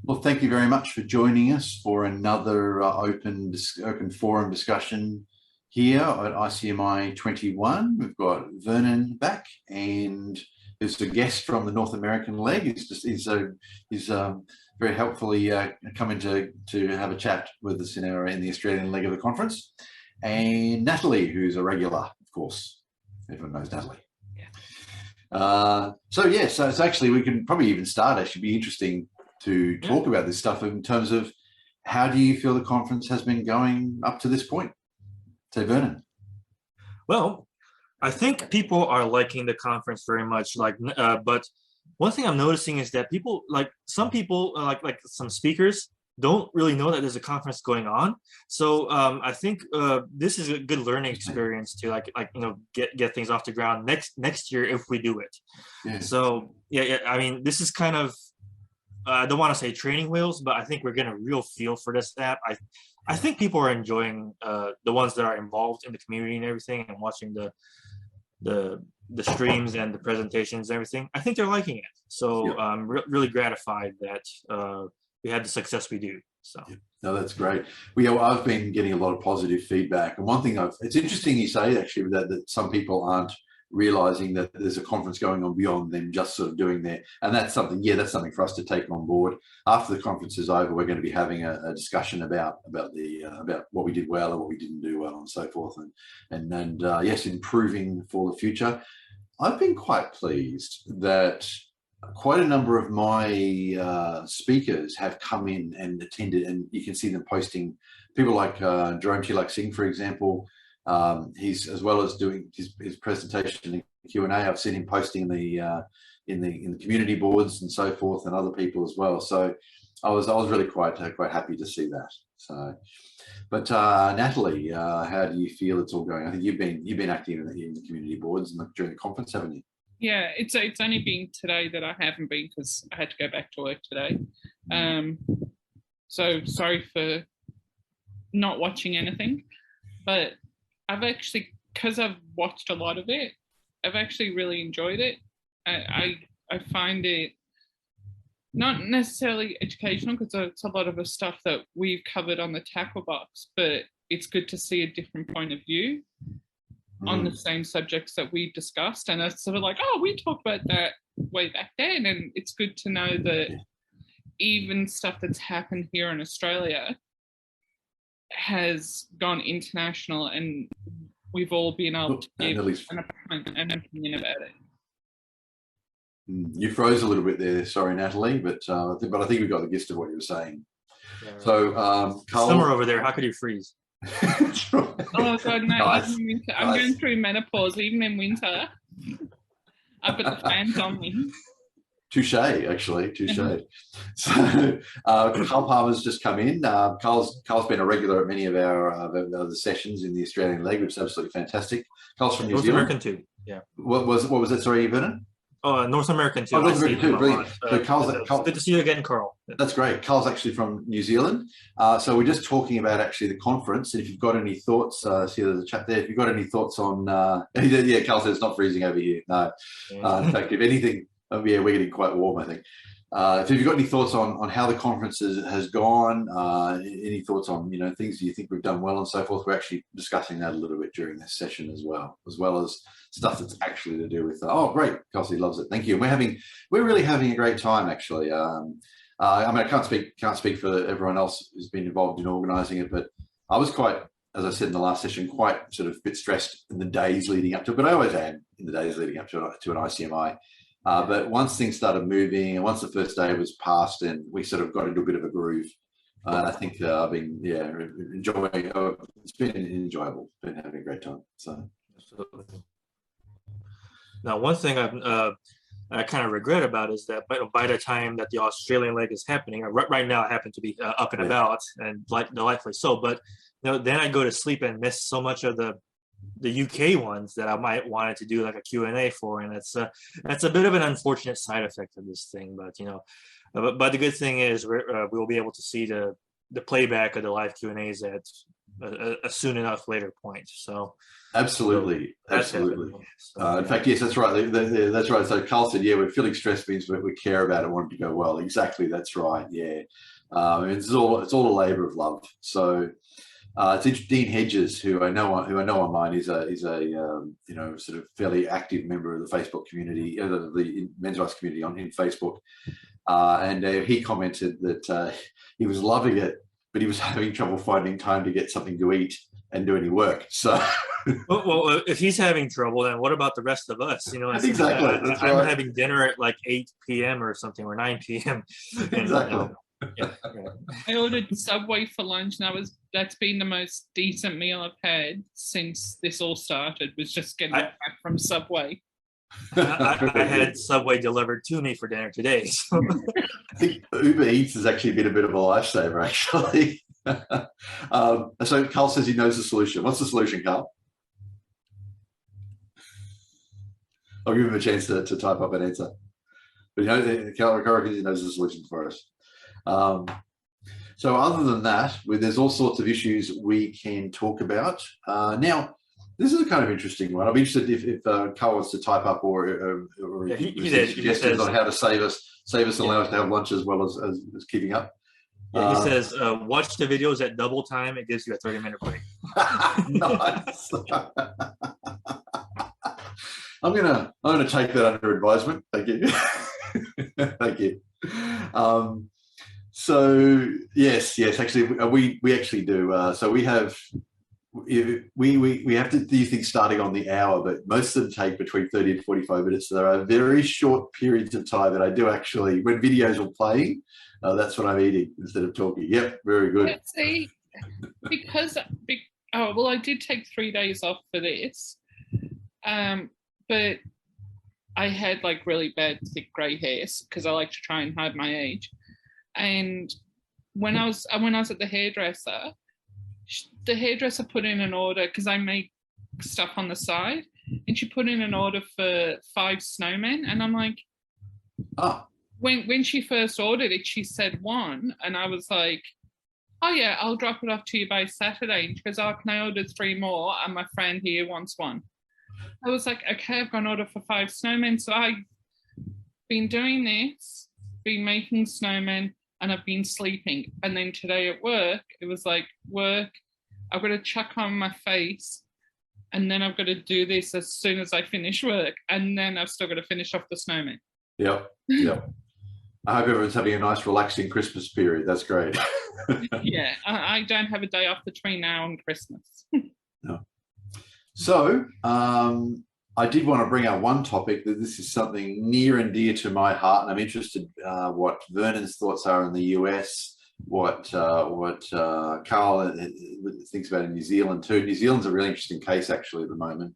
Well, thank you very much for joining us for another open forum discussion here at ICMI 21. We've got Vernon back, and there's a guest from the North American leg. He's very helpfully coming to have a chat with us in the Australian leg of the conference, and Natalie, who's a regular, of course. Everyone knows Natalie. So it's actually, we can probably even start. It should be interesting to talk about this stuff in terms of how do you feel the conference has been going up to this point? Say, Vernon. Well, I think people are liking the conference very much. But one thing I'm noticing is that some people, like some speakers, don't really know that there's a conference going on. So I think this is a good learning experience to get things off the ground next year if we do it. Yeah. So I mean, this is kind of, I don't want to say training wheels, but I think we're getting a real feel for this app. I think people are enjoying the ones that are involved in the community and everything, and watching the streams and the presentations and everything. I think they're liking it. So I'm really gratified that we had the success we do. So no, that's great. I've been getting a lot of positive feedback, and one thing it's interesting you say actually that some people aren't realizing that there's a conference going on beyond them just sort of doing that, and that's something for us to take on board. After the conference is over, we're going to be having a discussion about what we did well and what we didn't do well and so forth, and yes, improving for the future. I've been quite pleased that quite a number of my speakers have come in and attended, and you can see them posting. People like Jerome Tilak Singh, for example. He's, as well as doing his presentation and Q&A, I've seen him posting in the community boards and so forth, and other people as well. So I was really quite happy to see that. So, but Natalie, how do you feel it's all going? I think you've been active in the community boards during the conference, haven't you? Yeah, it's only been today that I haven't been because I had to go back to work today. So sorry for not watching anything, but I've actually, because I've watched a lot of it, I've actually really enjoyed it. I find it not necessarily educational because it's a lot of the stuff that we've covered on the tackle box, but it's good to see a different point of view on the same subjects that we discussed. And it's sort of like, oh, we talked about that way back then. And it's good to know that even stuff that's happened here in Australia has gone international, and we've all been able to give an opinion about it. You froze a little bit there, sorry, Natalie, but I think we got the gist of what you were saying. Yeah, right. So, Carl, summer over there, how could you freeze? Oh God, no! Nice. Even in winter, I'm going through menopause. Even in winter, I've got the fans on me. Touche, actually, touche. So, Carl Palmer's just come in. Carl's been a regular at many of our the sessions in the Australian leg, which is absolutely fantastic. Carl's from New Zealand. North American too. Yeah. What was it? Sorry, Vernon? Oh, North American too. North American too. Brilliant. So Carl's good to see you again, Carl. That's great. Carl's actually from New Zealand. So we're just talking about actually the conference. And if you've got any thoughts, see there's a chat there. If you've got any thoughts on, yeah, Carl said it's not freezing over here. No. In fact, if anything, yeah, we're getting quite warm, I think. If you've got any thoughts on how the conference has gone, any thoughts on things you think we've done well and so forth, we're actually discussing that a little bit during this session as well as stuff that's actually to do with. Oh, great, Kelsey loves it. Thank you. We're really having a great time actually. I mean, I can't speak for everyone else who's been involved in organising it, but I was quite, as I said in the last session, quite sort of a bit stressed in the days leading up to it, but I always am in the days leading up to an ICMI. But once things started moving, and once the first day was passed, and we sort of got into a bit of a groove, I think I've been enjoying. It's been enjoyable. Been having a great time. So, absolutely. Now, one thing I kind of regret about is that by the time that the Australian leg is happening, right now I happen to be up and about, and delightfully so. But then I go to sleep and miss so much of the UK ones that I might wanted to do like a Q&A for, and that's a bit of an unfortunate side effect of this thing. But but the good thing is we'll be able to see the playback of the live Q&As at a soon enough later point. So absolutely. So, In fact, yes, that's right. That's right. So Carl said, yeah, we're feeling stressed means we care about it, want it to go well. Exactly, that's right. Yeah, it's all a labour of love. So it's interesting. Dean Hedges, who I know online, is a sort of fairly active member of the Facebook community, the men's rights community in Facebook, and he commented that he was loving it, but he was having trouble finding time to get something to eat and do any work. So, well, if he's having trouble, then what about the rest of us? Exactly. That's I'm right. having dinner at like 8 p.m. or something, or 9 p.m. Exactly. I ordered Subway for lunch, and that's been the most decent meal I've had since this all started. Was just getting back from Subway. I had Subway delivered to me for dinner today. So. I think Uber Eats has actually been a bit of a lifesaver, actually. So Carl says he knows the solution. What's the solution, Carl? I'll give him a chance to type up an answer. But Carl reckons he knows the solution for us. So other than that, there's all sorts of issues we can talk about. Now, this is a kind of interesting one. I'll be interested if Carl wants to type up or he suggestions on how to save us and allow us to have lunch as well as keeping up. Yeah, he says, watch the videos at double time. It gives you a 30-minute break. Nice. I'm gonna take that under advisement. Thank you. Thank you. So yes. Actually, we actually do. So we have to do things starting on the hour, but most of them take between 30 and 45 minutes. So there are very short periods of time that I do actually, when videos are playing, that's what I'm eating instead of talking. Yep, very good. Let's see, I did take 3 days off for this, but I had like really bad thick grey hairs because I like to try and hide my age. And when I was at the hairdresser put in an order because I make stuff on the side, and she put in an order for 5 snowmen, and I'm like, when she first ordered it, she said 1, and I was like, oh yeah, I'll drop it off to you by Saturday. And she goes, oh, can I order 3 more? And my friend here wants 1. I was like, okay, I've got an order for 5 snowmen. So I've been doing this, been making snowmen, and I've been sleeping. And then today at work, it was like, I've got to chuck on my face, and then I've got to do this as soon as I finish work, and then I've still got to finish off the snowman. Yep. I hope everyone's having a nice, relaxing Christmas period. That's great. Yeah, I don't have a day off between now and Christmas. No. So I did want to bring up one topic that this is something near and dear to my heart, and I'm interested what Vernon's thoughts are in the US, what Carl thinks about in New Zealand too. New Zealand's a really interesting case actually at the moment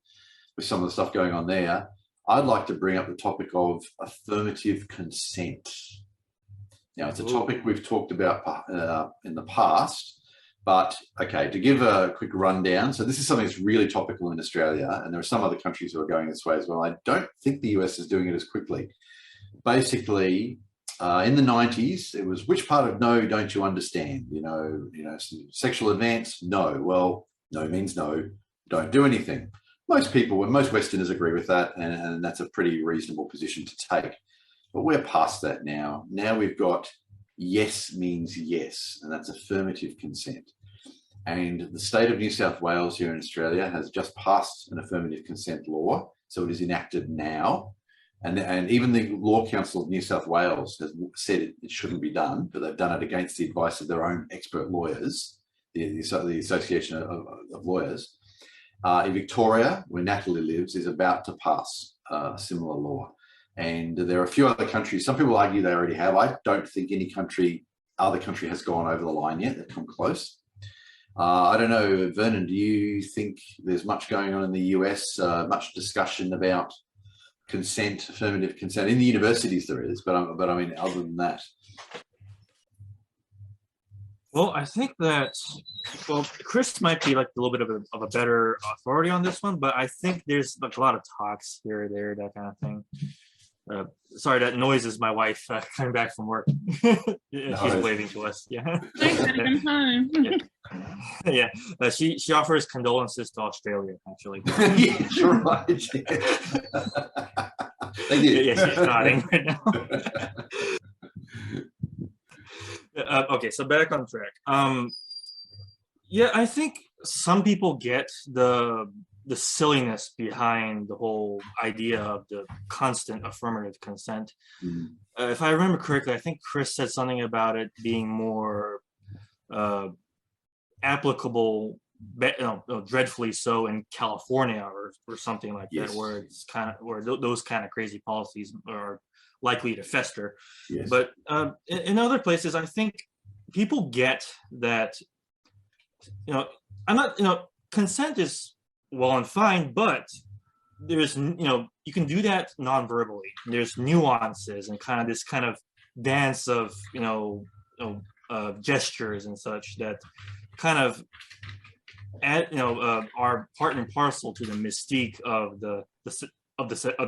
with some of the stuff going on there. I'd like to bring up the topic of affirmative consent. Now, it's a topic we've talked about in the past, but okay, to give a quick rundown. So this is something that's really topical in Australia, and there are some other countries who are going this way as well. I don't think the US is doing it as quickly. Basically, in the 90s, it was, which part of no don't you understand? Sexual advance, no. Well, no means no, don't do anything. Most Westerners agree with that, and that's a pretty reasonable position to take. But we're past that now. Now we've got yes means yes, and that's affirmative consent. And the state of New South Wales here in Australia has just passed an affirmative consent law, so it is enacted now. And even the Law Council of New South Wales has said it shouldn't be done, but they've done it against the advice of their own expert lawyers, the Association of Lawyers. In Victoria, where Natalie lives, is about to pass a similar law. And there are a few other countries. Some people argue they already have. I don't think any other country has gone over the line yet. They've come close. I don't know, Vernon, do you think there's much going on in the US, much discussion about consent, affirmative consent? In the universities there is, but I mean, other than that. Well, I think that, Chris might be like a little bit of a better authority on this one, but I think there's like a lot of talks here or there, that kind of thing. Sorry, that noise is my wife coming back from work. She's waving to us. Yeah. Thanks, I'm home. Yeah, she offers condolences to Australia, actually. Yeah, sure, right. Thank you. Yeah, she's nodding right now. Okay, so back on track. Yeah, I think some people get the silliness behind the whole idea of the constant affirmative consent. Mm. If I remember correctly, I think Chris said something about it being more applicable, dreadfully so in California or something like Yes. that, where it's kind of where those kind of crazy policies are likely to fester. Yes. But in other places, I think people get that. I'm not. Consent is well and fine, but there's you can do that non-verbally. There's nuances and kind of this kind of dance of gestures and such that kind of are part and parcel to the mystique of the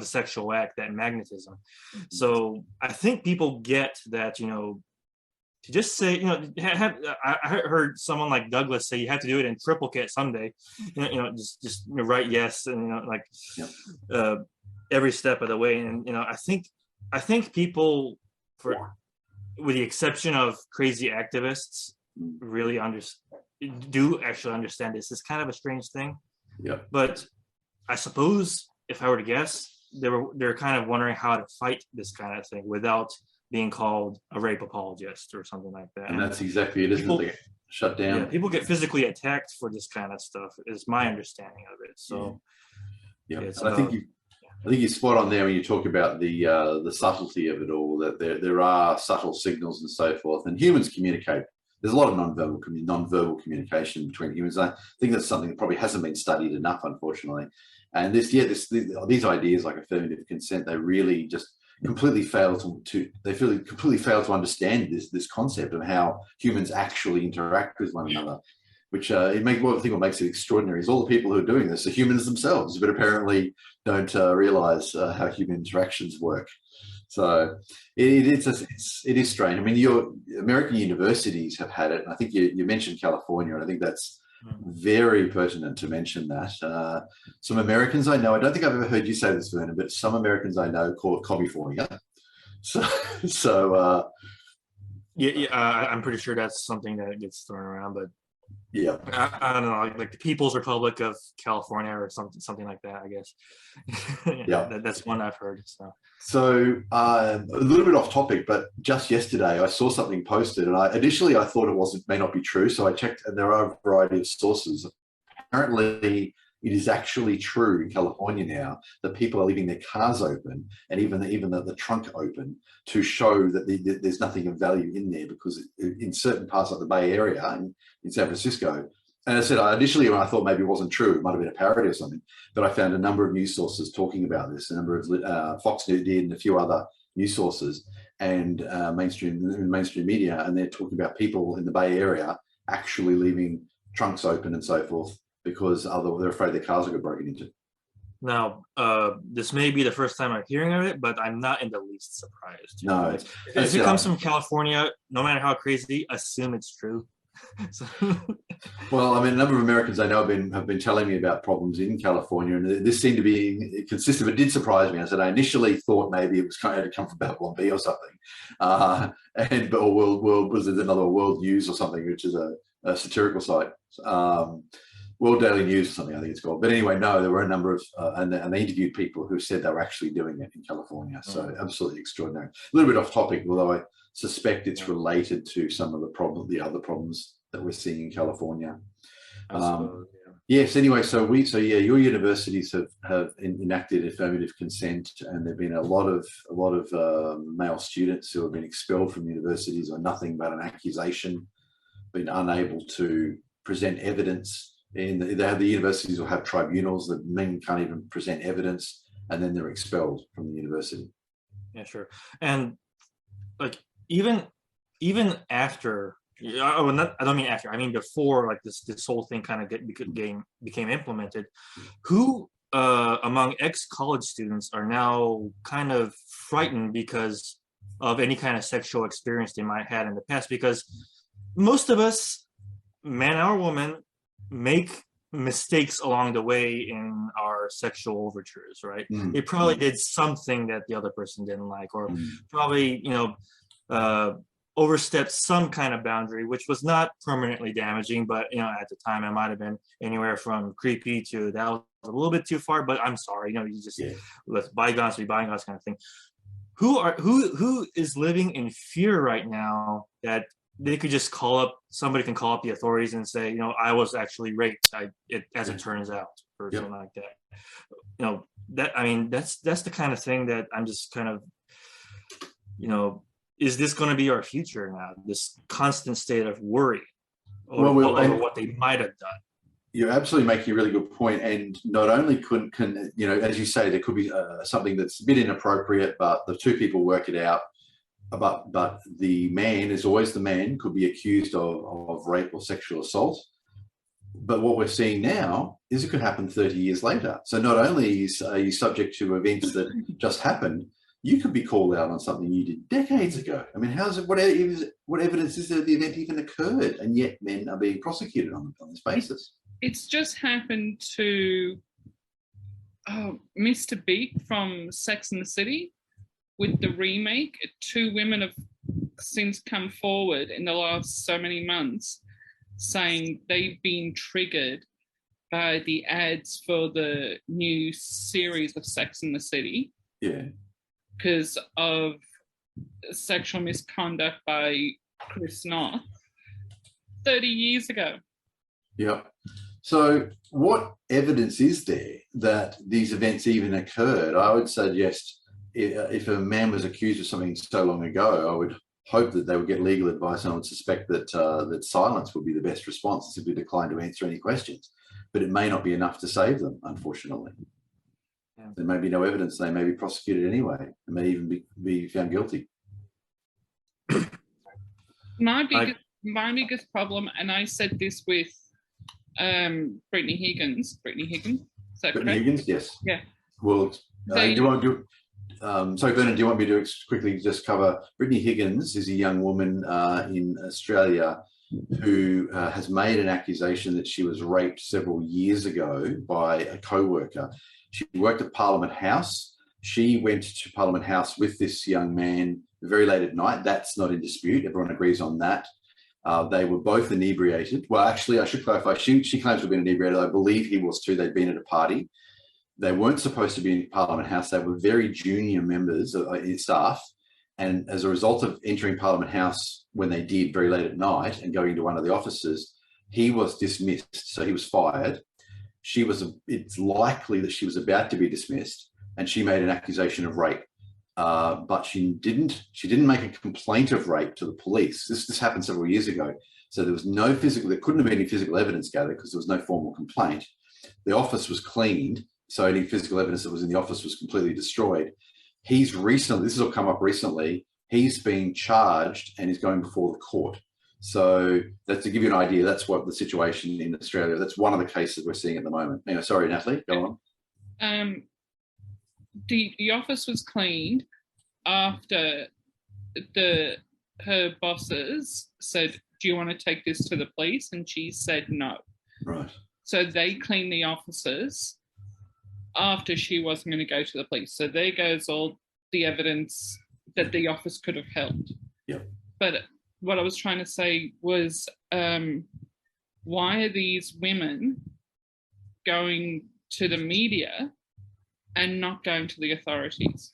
sexual act, that magnetism. So I think people get that, to just say, I heard someone like Douglas say you have to do it in triplicate someday, just write yes, and every step of the way. And I think people, with the exception of crazy activists, really do actually understand this. It's kind of a strange thing. Yeah. But I suppose if I were to guess, they're kind of wondering how to fight this kind of thing without being called a rape apologist or something like that. And that's exactly it, isn't it? Shut down. Yeah, people get physically attacked for this kind of stuff, is my understanding of it. So yeah. And I think you're spot on there when you talk about the subtlety of it all, that there are subtle signals and so forth, and humans communicate. There's a lot of non-verbal communication between humans. I think that's something that probably hasn't been studied enough, unfortunately. And these ideas like affirmative consent, they really just completely fail to understand this concept of how humans actually interact with one another. Which I think what makes it extraordinary is all the people who are doing this are humans themselves, but apparently don't realize how human interactions work. So it is strange. I mean, your American universities have had it, and I think you mentioned California, and I think that's very pertinent to mention that. Some Americans I know, I don't think I've ever heard you say this, Vernon, but some Americans I know call it California. I'm pretty sure that's something that gets thrown around, but yeah, I don't know, like the People's Republic of California or something like that, I guess. Yeah, that's one I've heard. So a little bit off topic, but just yesterday I saw something posted, and initially I thought it may not be true, so I checked, and there are a variety of sources. Apparently, it is actually true in California now that people are leaving their cars open and even the trunk open to show that there's nothing of value in there, because in certain parts of the Bay Area and in San Francisco, and I said initially when I thought maybe it wasn't true, it might have been a parody or something, but I found a number of news sources talking about this, a number of Fox News did and a few other news sources and mainstream media, and they're talking about people in the Bay Area actually leaving trunks open and so forth, because they're afraid their cars will get broken into. Now, this may be the first time I'm hearing of it, but I'm not in the least surprised. No. If it comes from California, no matter how crazy, assume it's true. Well, I mean, a number of Americans I know have been telling me about problems in California, and this seemed to be consistent. It did surprise me. I said I initially thought maybe it was kind of to come from Babylon B or something, or World was it another World News or something, which is a satirical site. World Daily News or something, I think it's called. But anyway, no, there were a number of, and they interviewed people who said they were actually doing it in California. So absolutely extraordinary. A little bit off topic, although I suspect it's related to some of the other problems that we're seeing in California. Yes. Anyway, so your universities have enacted affirmative consent, and there've been a lot of male students who have been expelled from universities on nothing but an accusation, been unable to present evidence. And the universities will have tribunals that men can't even present evidence, and then they're expelled from the university. Yeah, sure. And like even after, I don't mean after, I mean before, like this whole thing kind of became implemented, who among ex-college students are now kind of frightened because of any kind of sexual experience they might have had in the past? Because most of us man or woman, make mistakes along the way in our sexual overtures, right? They probably did something that the other person didn't like, or probably, overstepped some kind of boundary, which was not permanently damaging, but at the time it might have been anywhere from creepy to that was a little bit too far. But I'm sorry, you just let bygones be bygones, kind of thing. Who is living in fear right now that they could just somebody can call up the authorities and say, I was actually raped, as it turns out, or something like that. That's the kind of thing that I'm just kind of, is this going to be our future now? This constant state of worry over what they might have done. You're absolutely making a really good point. And not only can as you say, there could be something that's a bit inappropriate, but the two people work it out. But the man is always the man, could be accused of rape or sexual assault. But what we're seeing now is it could happen 30 years later. So not only are you subject to events that just happened, you could be called out on something you did decades ago. I mean, what evidence is there the event even occurred, and yet men are being prosecuted on this basis? It's just happened to Mr. Big from Sex and the City with the remake. 2 women have since come forward in the last so many months saying they've been triggered by the ads for the new series of Sex and the City. Yeah. Because of sexual misconduct by Chris North 30 years ago. Yep. So what evidence is there that these events even occurred? I would suggest if a man was accused of something so long ago, I would hope that they would get legal advice, and I would suspect that that silence would be the best response, simply decline to answer any questions. But it may not be enough to save them, unfortunately. There may be no evidence. They may be prosecuted anyway, and may even be found guilty. My biggest problem, and I said this with Brittany Higgins. Is that correct? Brittany Higgins, yes. Yeah. Well, sorry, Vernon, do you want me to quickly just cover? Brittany Higgins is a young woman in Australia who has made an accusation that she was raped several years ago by a co-worker. She worked at Parliament House. She went to Parliament House with this young man very late at night. That's not in dispute. Everyone agrees on that. They were both inebriated. Well, actually, I should clarify. She claims to have been inebriated. I believe he was too. They'd been at a party. They weren't supposed to be in Parliament House. They were very junior members of staff. And as a result of entering Parliament House when they did very late at night and going into one of the offices, he was dismissed. So he was fired. It's likely that she was about to be dismissed, and she made an accusation of rape. But she didn't make a complaint of rape to the police. This happened several years ago. So there couldn't have been any physical evidence gathered because there was no formal complaint. The office was cleaned, so any physical evidence that was in the office was completely destroyed. This has all come up recently, he's been charged and is going before the court. So that's to give you an idea. That's what the situation in Australia. That's one of the cases we're seeing at the moment. Anyway, sorry, Natalie, go on. The office was cleaned after her bosses said, "Do you want to take this to the police?" And she said no. Right. So they cleaned the offices after she wasn't going to go to the police. So there goes all the evidence that the office could have held. Yeah. But what I was trying to say was, why are these women going to the media and not going to the authorities?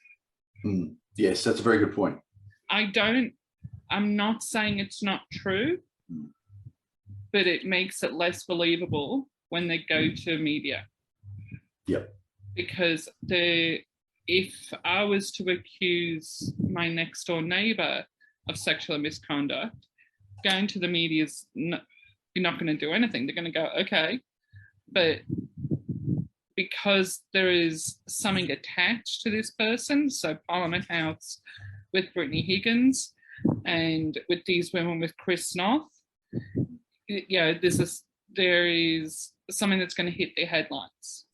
Yes, that's a very good point. I'm not saying it's not true, but it makes it less believable when they go to media. Yep. Because if I was to accuse my next door neighbour of sexual misconduct, going to the media is you're not going to do anything. They're going to go, okay. But because there is something attached to this person, so Parliament House with Brittany Higgins and with these women with Chris North, there is something that's going to hit their headlines.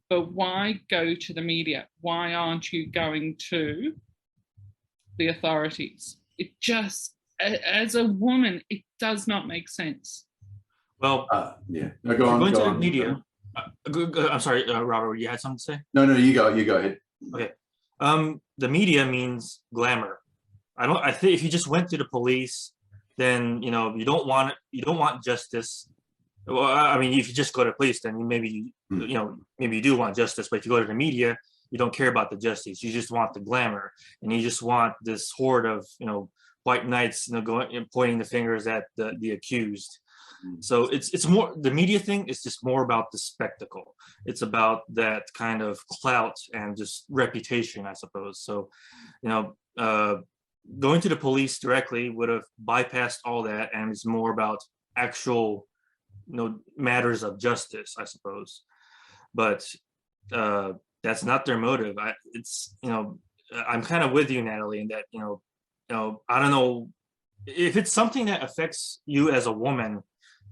But why go to the media? Why aren't you going to the authorities? It just, as a woman, it does not make sense. Well, Yeah. No, if go you're on. going Go to the on. media, I'm sorry, Robert, you had something to say? No, you go. You go ahead. Okay. The media means glamour. I think if you just went to the police, then you don't want justice. Well, I mean, if you just go to police, then maybe maybe you do want justice. But if you go to the media, you don't care about the justice. You just want the glamour, and you just want this horde of white knights, going and pointing the fingers at the accused. So it's more, the media thing is just more about the spectacle. It's about that kind of clout and just reputation, I suppose. So, going to the police directly would have bypassed all that, and it's more about actual, matters of justice, I suppose. But that's not their motive. I'm kind of with you, Natalie, in that I don't know if it's something that affects you as a woman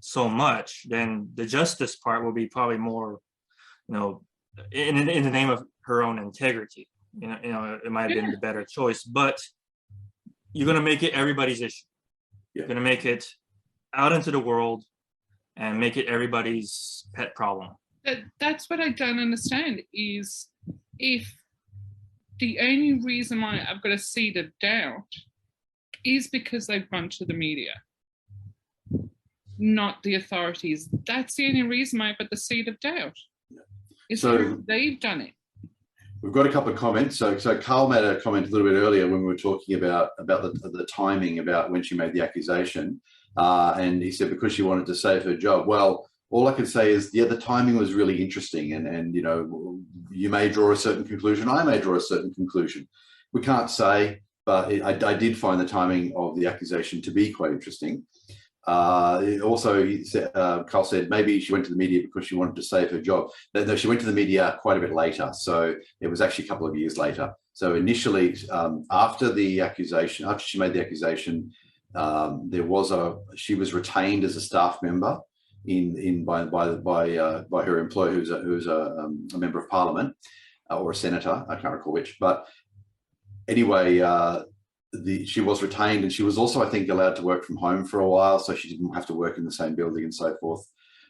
so much, then the justice part will be probably more, in the name of her own integrity. It might have been the better choice, but you're going to make it everybody's issue. You're going to make it out into the world and make it everybody's pet problem. That's what I don't understand, is if the only reason why I've got a seed of doubt is because they've gone to the media, not the authorities. That's the only reason why I've got the seed of doubt. So they've done it. We've got a couple of comments. So Carl made a comment a little bit earlier when we were talking about the timing, about when she made the accusation. And he said because she wanted to save her job. Well, all I can say is, the timing was really interesting. And you may draw a certain conclusion. I may draw a certain conclusion. We can't say, but I did find the timing of the accusation to be quite interesting. Also, Carl said maybe she went to the media because she wanted to save her job. No, she went to the media quite a bit later. So it was actually a couple of years later. So initially, after she made the accusation, she was retained as a staff member by her employer, who's a member of parliament or a senator. I can't recall which, but anyway, she was retained, and she was also, I think, allowed to work from home for a while, so she didn't have to work in the same building and so forth.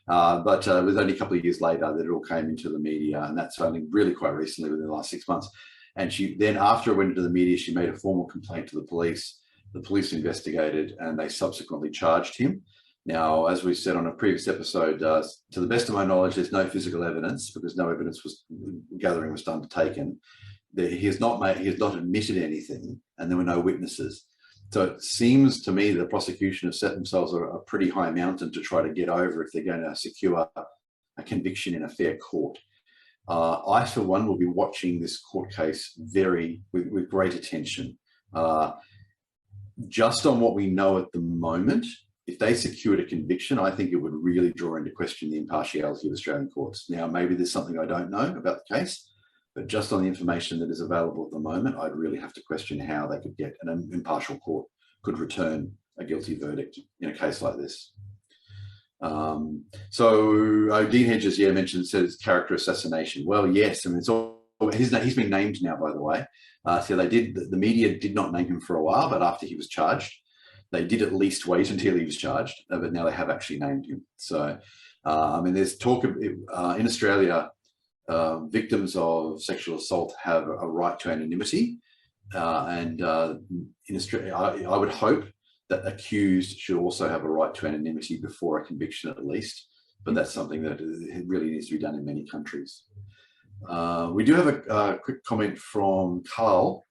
But it was only a couple of years later that it all came into the media, and that's only really quite recently, within the last 6 months. And she then, after it went into the media, she made a formal complaint to the police. The police investigated, and they subsequently charged him. Now, as we said on a previous episode, to the best of my knowledge, there's no physical evidence, because no evidence gathering was undertaken. He has not admitted anything, and there were no witnesses. So it seems to me the prosecution have set themselves a pretty high mountain to try to get over if they're going to secure a conviction in a fair court. I, for one, will be watching this court case with great attention. Just on what we know at the moment, if they secured a conviction, I think it would really draw into question the impartiality of Australian courts. Now, maybe there's something I don't know about the case, but just on the information that is available at the moment, I'd really have to question how they could get an impartial court could return a guilty verdict in a case like this. So Dean Hedges, says character assassination. Well, yes, I mean, he's been named now, by the way. So the media did not name him for a while, but after he was charged, they did at least wait until he was charged, but now they have actually named him. So, I mean, there's talk of in Australia, victims of sexual assault have a right to anonymity, and in Australia, I would hope that accused should also have a right to anonymity before a conviction, at least. But that's something that really needs to be done in many countries. We do have a quick comment from Carl.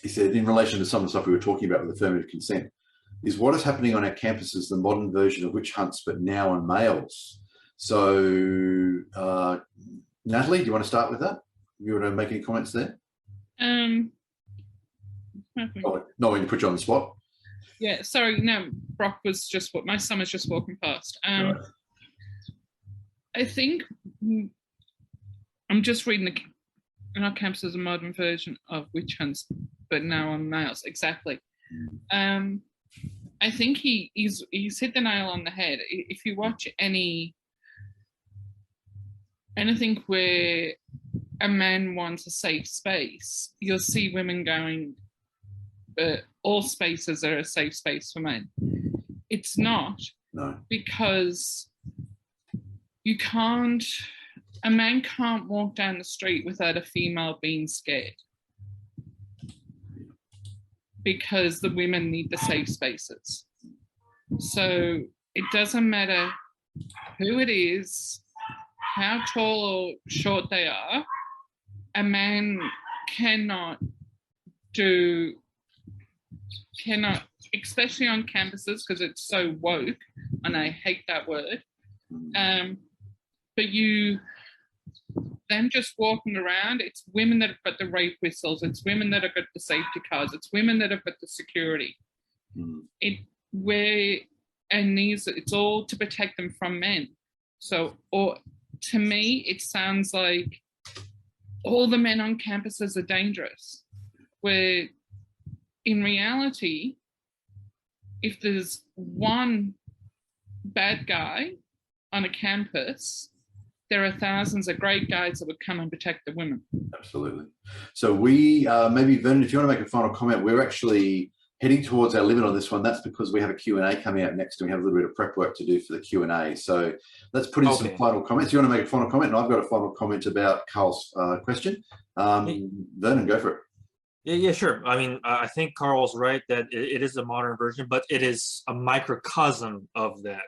He said, in relation to some of the stuff we were talking about with affirmative consent, is what is happening on our campuses the modern version of witch hunts, but now on males? So, Natalie, do you want to start with that? You want to make any comments there? Not when you put you on the spot. Yeah, sorry, no, Brock was just what my son was just walking past. Right. I think I'm just reading in our campus is a modern version of witch hunts, but now on males. Exactly. I think he's hit the nail on the head. If you watch anything where a man wants a safe space, you'll see women going, all spaces are a safe space for men. It's not. No. Because a man can't walk down the street without a female being scared, because the women need the safe spaces. So it doesn't matter who it is, how tall or short they are, a man cannot, especially on campuses, because it's so woke, and I hate that word. But them just walking around, it's women that have got the rape whistles, it's women that have got the safety cars, it's women that have got the security. It's all to protect them from men. So, or to me, it sounds like all the men on campuses are dangerous, where in reality, if there's one bad guy on a campus, there are thousands of great guys that would come and protect the women. Absolutely. So we, maybe Vernon, if you want to make a final comment, we're actually heading towards our limit on this one. That's because we have a Q&A coming out next, and we have a little bit of prep work to do for the Q&A. So let's put in some final comments. You want to make a final comment? And I've got a final comment about Carl's question. Vernon, go for it. Yeah, sure. I mean, I think Carl's right that it is a modern version, but it is a microcosm of that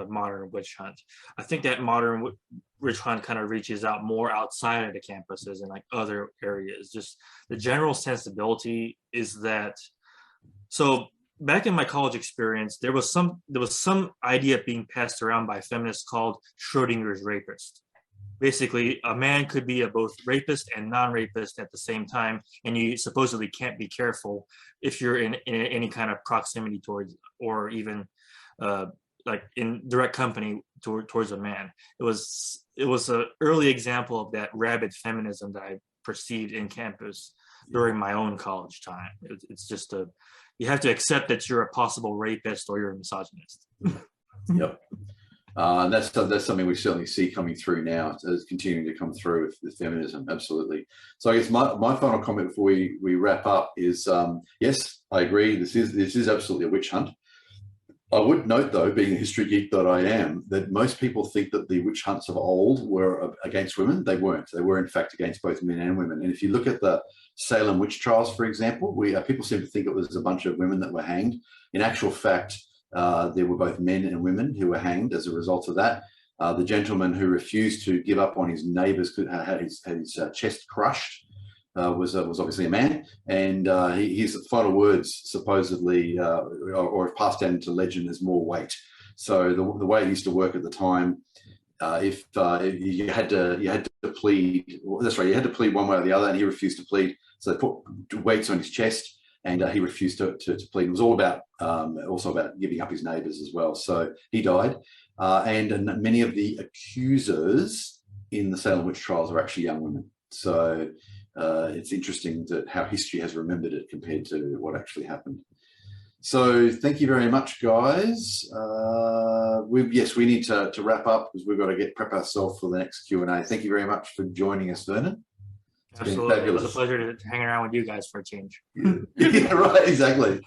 modern witch hunt. I think that modern witch hunt kind of reaches out more outside of the campuses and like other areas. Just the general sensibility is that. So back in my college experience, there was some idea being passed around by feminists called Schrodinger's rapist. Basically, a man could be a both rapist and non-rapist at the same time, and you supposedly can't be careful if you're in any kind of proximity towards, or even like in direct company towards a man. It was an early example of that rabid feminism that I perceived in campus during my own college time. It's just you have to accept that you're a possible rapist or you're a misogynist. Yep. That's something we certainly see coming through now. It's continuing to come through with feminism. Absolutely. So I guess my final comment before we wrap up is, yes, I agree. This is absolutely a witch hunt. I would note, though, being a history geek that I am, that most people think that the witch hunts of old were against women. They weren't. They were, in fact, against both men and women. And if you look at the Salem witch trials, for example, people seem to think it was a bunch of women that were hanged. In actual fact, there were both men and women who were hanged as a result of that. The gentleman who refused to give up on his neighbours, had his chest crushed, was obviously a man, and his final words supposedly, or passed down into legend, as more weight. So the way it used to work at the time, if you had to plead, that's right, you had to plead one way or the other, and he refused to plead, so they put weights on his chest, and he refused to plead. It was all about also about giving up his neighbours as well. So he died, and many of the accusers in the Salem witch trials are actually young women. So it's interesting that how history has remembered it compared to what actually happened. So thank you very much, guys. We need to wrap up because we've got to prep ourselves for the next Q&A. Thank you very much for joining us, Vernon. Absolutely. It was a pleasure to hang around with you guys for a change. Yeah, right, exactly.